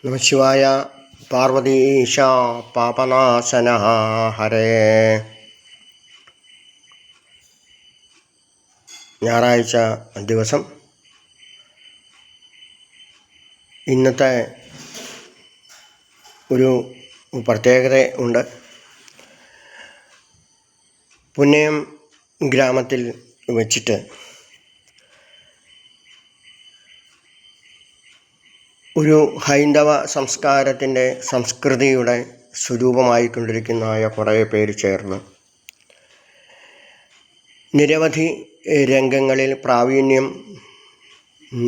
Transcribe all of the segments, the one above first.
നമഃശിവായ. പാർവതീശ പാപനാശന ഹരേ. ഞായറാഴ്ച ദിവസം ഇന്നത്തെ ഒരു പ്രത്യേകത ഉണ്ട്. പുന്നയം ഗ്രാമത്തിൽ വച്ചിട്ട് ഒരു ഹൈന്ദവ സംസ്കാരത്തിൻ്റെ സംസ്കൃതിയുടെ സ്വരൂപമായിക്കൊണ്ടിരിക്കുന്നതായ കുറേ പേര് ചേർന്ന് നിരവധി രംഗങ്ങളിൽ പ്രാവീണ്യം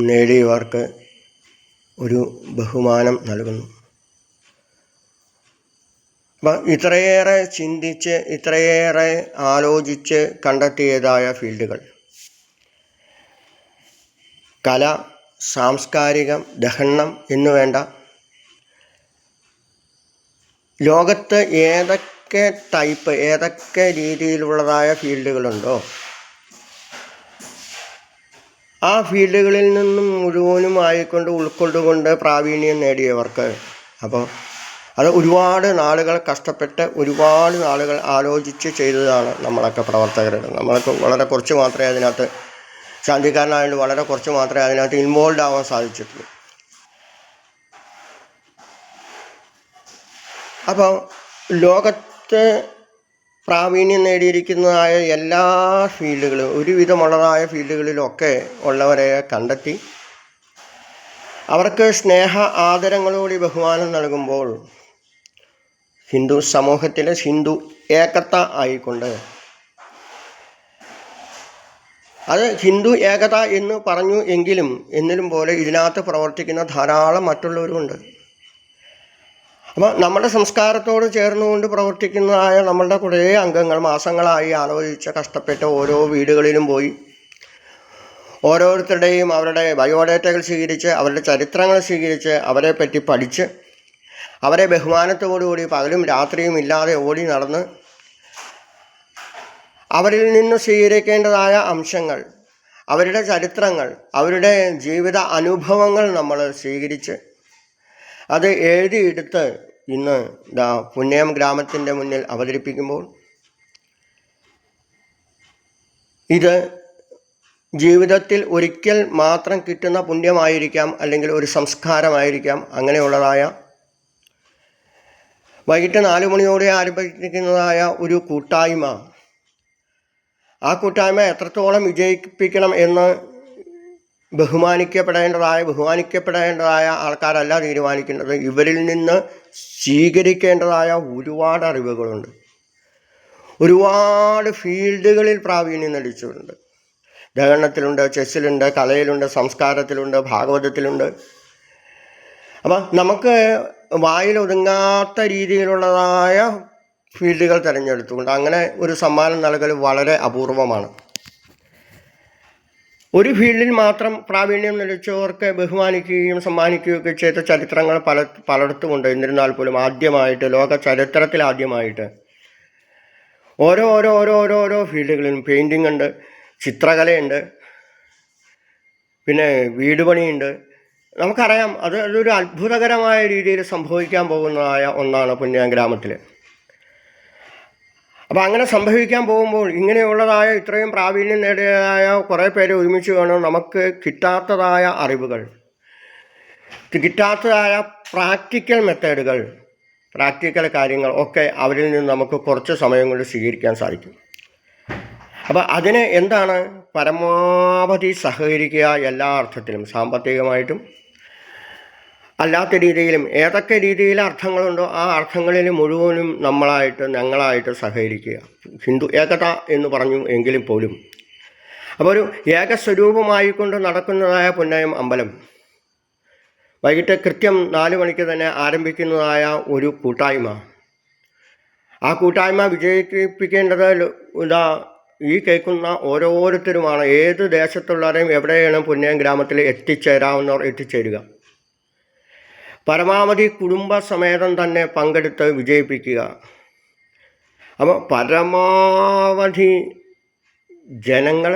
നേടിയവർക്ക് ഒരു ബഹുമാനം നൽകുന്നു. അപ്പം ഇത്രയേറെ ചിന്തിച്ച് ഇത്രയേറെ ആലോചിച്ച് കണ്ടെത്തിയതായ ഫീൽഡുകൾ കല, സാംസ്കാരികം, ദഹനം എന്നു വേണ്ട, ലോകത്ത് ഏതൊക്കെ രീതിയിലുള്ളതായ ഫീൽഡുകളുണ്ടോ ആ ഫീൽഡുകളിൽ നിന്നും മുഴുവനും ഉൾക്കൊണ്ടുകൊണ്ട് പ്രാവീണ്യം നേടിയവർക്ക്, അപ്പോൾ അത് ഒരുപാട് നാളുകൾ കഷ്ടപ്പെട്ട് ഒരുപാട് നാളുകൾ ആലോചിച്ച് ചെയ്തതാണ് നമ്മളൊക്കെ പ്രവർത്തകർ. നമ്മൾക്ക് വളരെ കുറച്ച് മാത്രമേ അതിനകത്ത്, ശാന്തിക്കാരനായതുകൊണ്ട് വളരെ കുറച്ച് മാത്രമേ അതിനകത്ത് ഇൻവോൾവ് ആവാൻ സാധിച്ചിട്ടുള്ളൂ. അപ്പോൾ ലോകത്ത് പ്രാവീണ്യം നേടിയിരിക്കുന്നതായ എല്ലാ ഫീൽഡുകളും, ഒരുവിധമുള്ളതായ ഫീൽഡുകളിലൊക്കെ ഉള്ളവരെ കണ്ടെത്തി അവർക്ക് സ്നേഹ ആദരങ്ങളോട് ബഹുമാനം നൽകുമ്പോൾ ഹിന്ദു സമൂഹത്തിൽ ഹിന്ദു ഏകത ആയിക്കൊണ്ട്, അത് ഹിന്ദു ഏകത എന്ന് പറഞ്ഞു എങ്കിലും എന്നിലും പോലെ ഇതിനകത്ത് പ്രവർത്തിക്കുന്ന ധാരാളം മറ്റുള്ളവരുമുണ്ട്. അപ്പോൾ നമ്മുടെ സംസ്കാരത്തോട് ചേർന്നുകൊണ്ട് പ്രവർത്തിക്കുന്നതായ നമ്മളുടെ കുറേ അംഗങ്ങൾ മാസങ്ങളായി ആലോചിച്ച് കഷ്ടപ്പെട്ട് ഓരോ വീടുകളിലും പോയി ഓരോരുത്തരുടെയും അവരുടെ ബയോഡേറ്റകൾ സ്വീകരിച്ച് അവരുടെ ചരിത്രങ്ങൾ സ്വീകരിച്ച് അവരെ പറ്റി പഠിച്ച് അവരെ ബഹുമാനത്തോടുകൂടി പകലും രാത്രിയും ഇല്ലാതെ ഓടി നടന്ന് അവരിൽ നിന്ന് സ്വീകരിക്കേണ്ടതായ അംശങ്ങൾ, അവരുടെ ചരിത്രങ്ങൾ, അവരുടെ ജീവിത അനുഭവങ്ങൾ നമ്മൾ സ്വീകരിച്ച് അത് എഴുതിയെടുത്ത് ഇന്ന് പുന്നയം ഗ്രാമത്തിൻ്റെ മുന്നിൽ അവതരിപ്പിക്കുമ്പോൾ ഇത് ജീവിതത്തിൽ ഒരിക്കൽ മാത്രം കിട്ടുന്ന പുണ്യമായിരിക്കാം, അല്ലെങ്കിൽ ഒരു സംസ്കാരമായിരിക്കാം. അങ്ങനെയുള്ളതായ വൈകിട്ട് 4 മണിയോടെ ആരംഭിക്കുന്നതായ ഒരു കൂട്ടായ്മ, ആ കൂട്ടായ്മ എത്രത്തോളം വിജയിപ്പിക്കണം എന്ന് ബഹുമാനിക്കപ്പെടേണ്ടതായ ആൾക്കാരല്ല തീരുമാനിക്കേണ്ടത്. ഇവരിൽ നിന്ന് സ്വീകരിക്കേണ്ടതായ ഒരുപാട് അറിവുകളുണ്ട്. ഒരുപാട് ഫീൽഡുകളിൽ പ്രാവീണ്യം നേടിച്ചിട്ടുണ്ട്. ദഹനത്തിലുണ്ട്, ചെസ്സിലുണ്ട്, കലയിലുണ്ട്, സംസ്കാരത്തിലുണ്ട്, ഭാഗവതത്തിലുണ്ട്. അപ്പം നമുക്ക് വായിലൊതുങ്ങാത്ത രീതിയിലുള്ളതായ ഫീൽഡുകൾ തിരഞ്ഞെടുത്തുകൊണ്ട് അങ്ങനെ ഒരു സമ്മാനം നൽകൽ വളരെ അപൂർവമാണ്. ഒരു ഫീൽഡിൽ മാത്രം പ്രാവീണ്യം ലഭിച്ചവർക്ക് ബഹുമാനിക്കുകയും സമ്മാനിക്കുകയൊക്കെ ചെയ്ത ചരിത്രങ്ങൾ പലയിടത്തുമുണ്ട്. എന്നിരുന്നാൽ പോലും ആദ്യമായിട്ട്, ലോക ചരിത്രത്തിൽ ആദ്യമായിട്ട് ഓരോ ഫീൽഡുകളിലും പെയിൻറ്റിംഗ് ഉണ്ട്, ചിത്രകലയുണ്ട്, പിന്നെ വീട് പണിയുണ്ട്. നമുക്കറിയാം അതൊരു അത്ഭുതകരമായ രീതിയിൽ സംഭവിക്കാൻ പോകുന്നതായ ഒന്നാണ് പുന്നയം ഗ്രാമത്തിൽ. അപ്പോൾ അങ്ങനെ സംഭവിക്കാൻ പോകുമ്പോൾ ഇങ്ങനെയുള്ളതായ ഇത്രയും പ്രാവീണ്യം നേടിയതായ കുറേ പേര് ഒരുമിച്ച് വേണം നമുക്ക് കിട്ടാത്തതായ അറിവുകൾ, കിട്ടാത്തതായ പ്രാക്ടിക്കൽ മെത്തേഡുകൾ, പ്രാക്ടിക്കൽ കാര്യങ്ങൾ ഒക്കെ അവരിൽ നിന്ന് നമുക്ക് കുറച്ച് സമയം കൊണ്ട് സ്വീകരിക്കാൻ സാധിക്കും. അപ്പോൾ അതിന് എന്താണ്, പരമാവധി സഹകരിക്കുക. എല്ലാ അർത്ഥത്തിലും, സാമ്പത്തികമായിട്ടും അല്ലാത്ത രീതിയിലും ഏതൊക്കെ രീതിയിൽ അർത്ഥങ്ങളുണ്ടോ ആ അർത്ഥങ്ങളിൽ മുഴുവനും ഞങ്ങളായിട്ട് സഹകരിക്കുക. ഹിന്ദു ഏകത എന്ന് പറഞ്ഞു എങ്കിലും പോലും അപ്പോൾ ഒരു ഏകസ്വരൂപമായിക്കൊണ്ട് നടക്കുന്നതായ പുന്നയം അമ്പലം വൈകിട്ട് കൃത്യം 4 മണിക്ക് തന്നെ ആരംഭിക്കുന്നതായ ഒരു കൂട്ടായ്മ, ആ കൂട്ടായ്മ വിജയിപ്പിക്കേണ്ടത് ഈ കേൾക്കുന്ന ഓരോരുത്തരുമാണ്. ഏത് ദേശത്തുള്ളവരെയും എവിടെയാണ് പുന്നയം ഗ്രാമത്തിൽ എത്തിച്ചേരാവുന്നവർ എത്തിച്ചേരുക. പരമാവധി കുടുംബസമേതം തന്നെ പങ്കെടുത്ത് വിജയിപ്പിക്കുക. അപ്പോൾ പരമാവധി ജനങ്ങൾ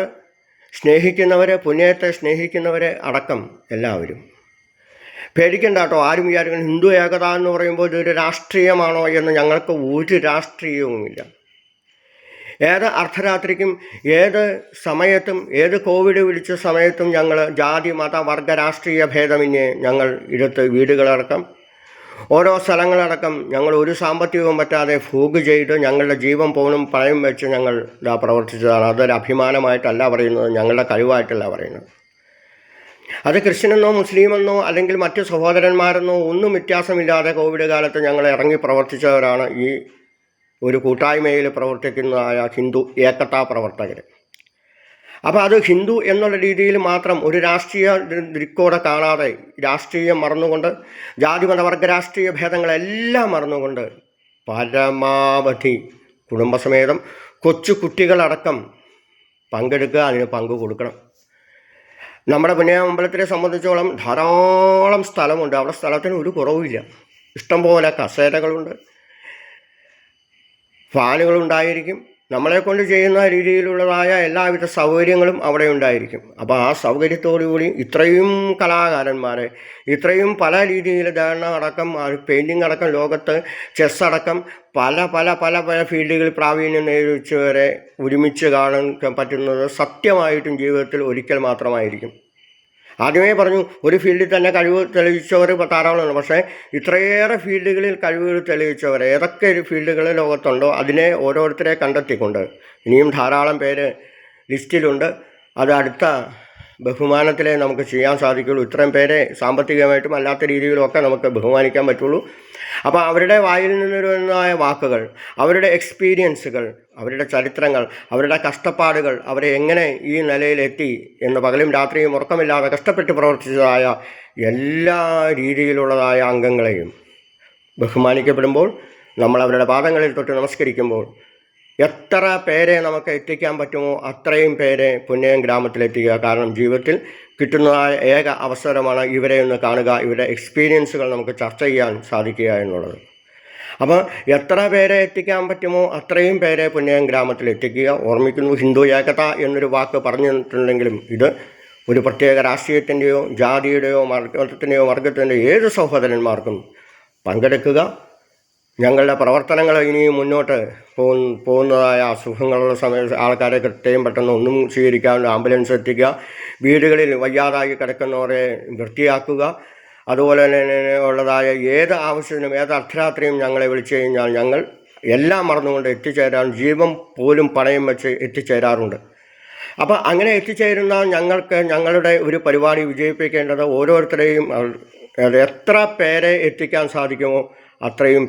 സ്നേഹിക്കുന്നവരെ, പുന്നയത്തെ സ്നേഹിക്കുന്നവരെ അടക്കം എല്ലാവരും പേടിക്കണ്ട കേട്ടോ, ആരും വിചാരിക്കണം ഹിന്ദു ഏകത എന്ന് പറയുമ്പോൾ ഇതൊരു രാഷ്ട്രീയമാണോ എന്ന്. ഞങ്ങൾക്ക് ഒരു രാഷ്ട്രീയവുമില്ല. ഏത് അർദ്ധരാത്രിക്കും ഏത് സമയത്തും ഏത് കോവിഡ് പിടിച്ച സമയത്തും ഞങ്ങൾ ജാതി മത വർഗ രാഷ്ട്രീയ ഭേദമന്യേ ഞങ്ങൾ എടുത്ത് വീടുകളടക്കം ഓരോ സ്ഥലങ്ങളടക്കം ഞങ്ങൾ ഒരു സാമ്പത്തികവും പറ്റാതെ ഫൂഗ് ചെയ്ത് ഞങ്ങളുടെ ജീവൻ പോലും പണയം വെച്ച് ഞങ്ങൾ പ്രവർത്തിച്ചതാണ്. അതൊരു അഭിമാനമായിട്ടല്ല പറയുന്നത്, ഞങ്ങളുടെ കഴിവായിട്ടല്ല പറയുന്നത്. അത് ക്രിസ്ത്യനെന്നോ മുസ്ലിമെന്നോ അല്ലെങ്കിൽ മറ്റ് സഹോദരന്മാരെന്നോ ഒന്നും വ്യത്യാസമില്ലാതെ കോവിഡ് കാലത്ത് ഞങ്ങൾ ഇറങ്ങി പ്രവർത്തിച്ചവരാണ് ഈ ഒരു കൂട്ടായ്മയിൽ പ്രവർത്തിക്കുന്നതായ ഹിന്ദു ഏകതാ പ്രവർത്തകർ. അപ്പോൾ അത് ഹിന്ദു എന്നുള്ള രീതിയിൽ മാത്രം ഒരു രാഷ്ട്രീയ ദിക്കോടെ കാണാതെ രാഷ്ട്രീയം മറന്നുകൊണ്ട് ജാതിമതവർഗ രാഷ്ട്രീയ ഭേദങ്ങളെല്ലാം മറന്നുകൊണ്ട് പരമാവധി കുടുംബസമേതം കൊച്ചു കുട്ടികളടക്കം പങ്കെടുക്കുക, അതിന് പങ്ക് കൊടുക്കണം. നമ്മുടെ പുണ്യാമ്പലത്തിനെ സംബന്ധിച്ചോളം ധാരാളം സ്ഥലമുണ്ട്. അവിടെ സ്ഥലത്തിന് ഒരു കുറവുമില്ല. ഇഷ്ടംപോലെ കസേരകളുണ്ട്, ഫാനുകളുണ്ടായിരിക്കും. നമ്മളെക്കൊണ്ട് ചെയ്യുന്ന രീതിയിലുള്ളതായ എല്ലാവിധ സൗകര്യങ്ങളും അവിടെ ഉണ്ടായിരിക്കും. അപ്പോൾ ആ സൗകര്യത്തോടുകൂടി ഇത്രയും കലാകാരന്മാരെ ഇത്രയും പല രീതിയിൽ ധാരണ അടക്കം പെയിൻറ്റിങ് അടക്കം ലോകത്ത് ചെസ് അടക്കം പല പല പല പല ഫീൽഡുകളിൽ പ്രാവീണ്യം നേടിച്ചവരെ ഒരുമിച്ച് കാണാൻ പറ്റുന്നത് സത്യമായിട്ടും ജീവിതത്തിൽ ഒരിക്കൽ മാത്രമായിരിക്കും. ആദ്യമേ പറഞ്ഞു, ഒരു ഫീൽഡിൽ തന്നെ കഴിവ് തെളിയിച്ചവർ ധാരാളമാണ്. പക്ഷേ ഇത്രയേറെ ഫീൽഡുകളിൽ കഴിവുകൾ തെളിയിച്ചവർ ഏതൊക്കെ ഫീൽഡുകൾ ലോകത്തുണ്ടോ അതിനെ ഓരോരുത്തരെ കണ്ടെത്തിക്കൊണ്ട് ഇനിയും ധാരാളം പേര് ലിസ്റ്റിലുണ്ട്. അത് അടുത്ത ബഹുമാനത്തിലേ നമുക്ക് ചെയ്യാൻ സാധിക്കുള്ളൂ. ഇത്രയും പേരെ സാമ്പത്തികമായിട്ടും അല്ലാത്ത രീതിയിലുമൊക്കെ നമുക്ക് ബഹുമാനിക്കാൻ പറ്റുള്ളൂ. അപ്പോൾ അവരുടെ വായിൽ നിന്നുവരുന്നതായ വാക്കുകൾ, അവരുടെ എക്സ്പീരിയൻസുകൾ, അവരുടെ ചരിത്രങ്ങൾ, അവരുടെ കഷ്ടപ്പാടുകൾ, അവരെ എങ്ങനെ ഈ നിലയിലെത്തി എന്ന് പകലും രാത്രിയും ഉറക്കമില്ലാതെ കഷ്ടപ്പെട്ട് പ്രവർത്തിച്ചതായ എല്ലാ രീതിയിലുള്ളതായ അംഗങ്ങളെയും ബഹുമാനിക്കപ്പെടുമ്പോൾ, നമ്മൾ അവരുടെ പാദങ്ങളിൽ തൊട്ട് നമസ്കരിക്കുമ്പോൾ എത്ര പേരെ നമുക്ക് എത്തിക്കാൻ പറ്റുമോ അത്രയും പേരെ പുന്നയം ഗ്രാമത്തിലെത്തിക്കുക. കാരണം ജീവിതത്തിൽ കിട്ടുന്നതായ ഏക അവസരമാണ് ഇവരെ ഒന്ന് കാണുക, ഇവരുടെ എക്സ്പീരിയൻസുകൾ നമുക്ക് ചർച്ച ചെയ്യാൻ സാധിക്കുക എന്നുള്ളത്. അപ്പോൾ എത്ര പേരെ എത്തിക്കാൻ പറ്റുമോ അത്രയും പേരെ പുന്നയം ഗ്രാമത്തിലെത്തിക്കുക. ഓർമ്മിക്കുന്നു, ഹിന്ദു ഏകത എന്നൊരു വാക്ക് പറഞ്ഞിട്ടുണ്ടെങ്കിലും ഇത് ഒരു പ്രത്യേക രാഷ്ട്രീയത്തിൻ്റെയോ ജാതിയുടെയോ മതത്തിൻ്റെയോ വർഗത്തിൻ്റെയോ ഏത് സഹോദരന്മാർക്കും പങ്കെടുക്കുക. ഞങ്ങളുടെ പ്രവർത്തനങ്ങൾ ഇനിയും മുന്നോട്ട് പോകുന്നതായ അസുഖങ്ങളുള്ള സമയത്ത് ആൾക്കാരെ കൃത്യം പെട്ടെന്ന് ഒന്നും സ്വീകരിക്കാവുന്ന ആംബുലൻസ് എത്തിക്കുക, വീടുകളിൽ വയ്യാതായി കിടക്കുന്നവരെ വൃത്തിയാക്കുക, അതുപോലെ തന്നെ ഉള്ളതായ ഏത് ആവശ്യത്തിനും ഏത് അർദ്ധരാത്രിയും ഞങ്ങളെ വിളിച്ചു കഴിഞ്ഞാൽ ഞങ്ങൾ എല്ലാം മറന്നുകൊണ്ട് എത്തിച്ചേരാൻ ജീവൻ പോലും പണയം വെച്ച് എത്തിച്ചേരാറുണ്ട്. അപ്പോൾ അങ്ങനെ എത്തിച്ചേരുന്ന ഞങ്ങൾക്ക് ഞങ്ങളുടെ ഒരു പരിപാടി വിജയിപ്പിക്കേണ്ടത് ഓരോരുത്തരെയും എത്ര പേരെ എത്തിക്കാൻ സാധിക്കുമോ അത്രയും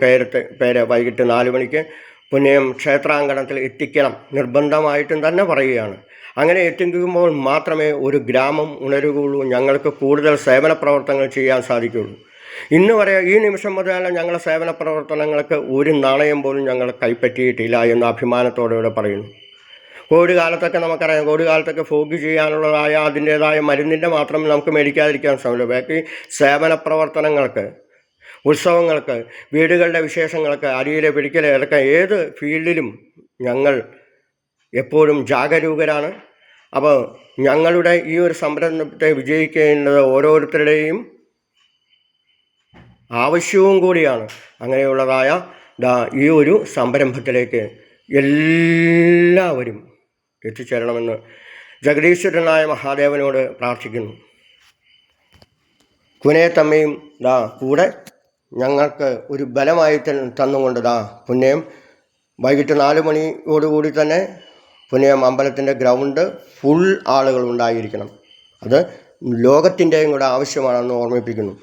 പേരെ വൈകിട്ട് 4 മണിക്ക് പുന്നയം ക്ഷേത്രാങ്കണത്തിൽ എത്തിക്കണം നിർബന്ധമായിട്ടും തന്നെ പറയുകയാണ്. അങ്ങനെ എത്തിക്കുമ്പോൾ മാത്രമേ ഒരു ഗ്രാമം ഉണരുകയുള്ളൂ, ഞങ്ങൾക്ക് കൂടുതൽ സേവന പ്രവർത്തനങ്ങൾ ചെയ്യാൻ സാധിക്കുകയുള്ളൂ. ഇന്ന് വരെ ഈ നിമിഷം മുതൽ ഞങ്ങളുടെ സേവന പ്രവർത്തനങ്ങൾക്ക് ഒരു നാണയം പോലും ഞങ്ങൾ കൈപ്പറ്റിയിട്ടില്ല എന്ന് അഭിമാനത്തോടെ പറയുന്നു. കോവിഡ് കാലത്തൊക്കെ നമുക്കറിയാം, കോവിഡ് കാലത്തൊക്കെ ഫോഗ് ചെയ്യാനുള്ളതായ അതിൻ്റേതായ മരുന്നിൻ്റെ മാത്രം നമുക്ക് മേടിക്കാതിരിക്കാൻ സാധിക്കില്ല. ബാക്കി സേവന പ്രവർത്തനങ്ങൾക്ക്, ഉത്സവങ്ങൾക്ക്, വീടുകളുടെ വിശേഷങ്ങൾക്ക്, അരിയിലെ പിടിക്കലെ അടക്കം ഏത് ഫീൽഡിലും ഞങ്ങൾ എപ്പോഴും ജാഗരൂകരാണ്. അപ്പോൾ ഞങ്ങളുടെ ഈ ഒരു സംരംഭത്തെ വിജയിക്കേണ്ടത് ഓരോരുത്തരുടെയും ആവശ്യവും കൂടിയാണ്. അങ്ങനെയുള്ളതായ ഈ ഒരു സംരംഭത്തിലേക്ക് എല്ലാവരും എത്തിച്ചേരണമെന്ന് ജഗദീശ്വരനായ മഹാദേവനോട് പ്രാർത്ഥിക്കുന്നു. കുനേത്തമ്മയും കൂടെ ഞങ്ങൾക്ക് ഒരു ബലമായി തന്നുകൊണ്ട് പുന്നയം വൈകിട്ട് 4 മണിയോടുകൂടി തന്നെ പുന്നയം അമ്പലത്തിൻ്റെ ഗ്രൗണ്ട് ഫുൾ ആളുകളുണ്ടായിരിക്കണം. അത് ലോകത്തിൻ്റെയും കൂടെ ആവശ്യമാണെന്ന് ഓർമ്മിപ്പിക്കുന്നു.